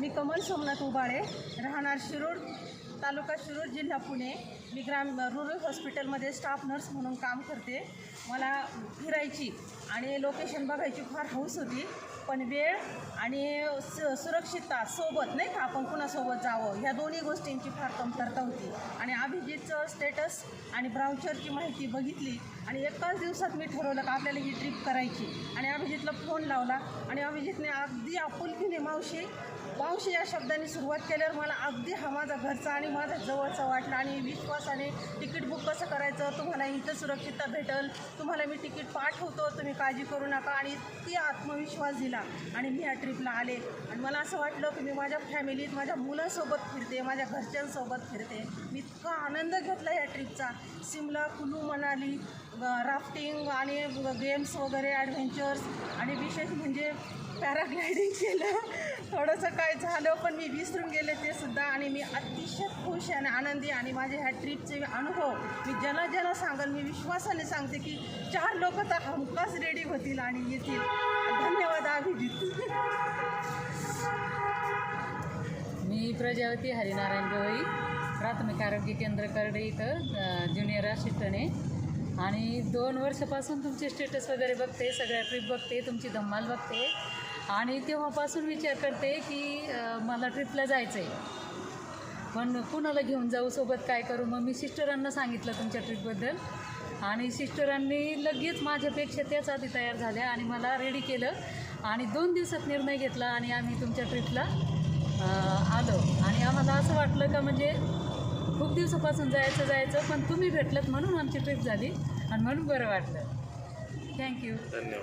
मी कमल सोमनाथ उबाळे, राहणार शिरूर, तालुका शिरूर, जिल्हा पुणे. मी रूरल हॉस्पिटलमध्ये स्टाफ नर्स म्हणून काम करते. मला फिरायची आणि लोकेशन बघायची फार हौस होती, पण वेळ आणि सुरक्षितता सोबत नाही का, आपण कुणासोबत जावं ह्या दोन्ही गोष्टींची फार कमतरता होती. आणि अभिजितचं स्टेटस आणि ब्राउचरची माहिती बघितली आणि एकाच दिवसात मी ठरवलं का आपल्याला ही ट्रिप करायची. आणि अभिजितला फोन लावला आणि अभिजितने अगदी आपुलकीने मावशी या शब्दाने सुरुवात केल्यावर मला अगदी हा माझा घरचा आणि माझा जवळचा वाटला. आणि विश्वासाने तिकीट बुक कसं करायचं, तुम्हाला इथं सुरक्षितता भेटेल, तुम्हाला मी तिकीट पाठवतो, तुम्ही काळजी करू नका, आणि ती आत्मविश्वास दिला आणि मी ह्या ट्रिपला आले. आणि मला असं वाटलं की मी माझ्या फॅमिलीत माझ्या मुलांसोबत फिरते, माझ्या घरच्यांसोबत फिरते. मी इतका आनंद घेतला ह्या ट्रिपचा. सिमला, कुलू मनाली, राफ्टिंग आणि गेम्स वगैरे, ॲडव्हेंचर्स, आणि विशेष म्हणजे पॅराग्लायडिंग केलं. थोडंसं काय झालं पण मी विसरून गेले ते सुद्धा. आणि मी अतिशय खुश आणि आनंदी. आणि माझे ह्या ट्रिपचे अनुभव मी ज्यांना सांगेल, मी विश्वासाने सांगते की 4 लोक तर हमखास रेडी होतील आणि येतील. धन्यवाद अभिजित. मी प्रजावती हरिनारायण गवई, प्राथमिक आरोग्य केंद्र करडे इथं ज्युनियर असिस्टंट आहे. आणि 2 वर्षापासून तुमचे स्टेटस वगैरे बघते, सगळ्या ट्रिप बघते, तुमची धम्माल बघते. आणि तेव्हापासून विचार करते की मला ट्रिपला जायचं आहे, पण कुणाला घेऊन जाऊ, सोबत काय करू. मग मी सिस्टरांना सांगितलं तुमच्या ट्रिपबद्दल आणि सिस्टरांनी लगेच माझ्यापेक्षा त्याच आधी तयार झाल्या आणि मला रेडी केलं. आणि 2 दिवसात निर्णय घेतला आणि आम्ही तुमच्या ट्रिपला आलो. आणि आम्हाला असं वाटलं का म्हणजे खूप दिवसापासून जायचं पण तुम्ही भेटलात म्हणून आमची ट्रिप झाली आणि म्हणून बरं वाटलं. थँक्यू.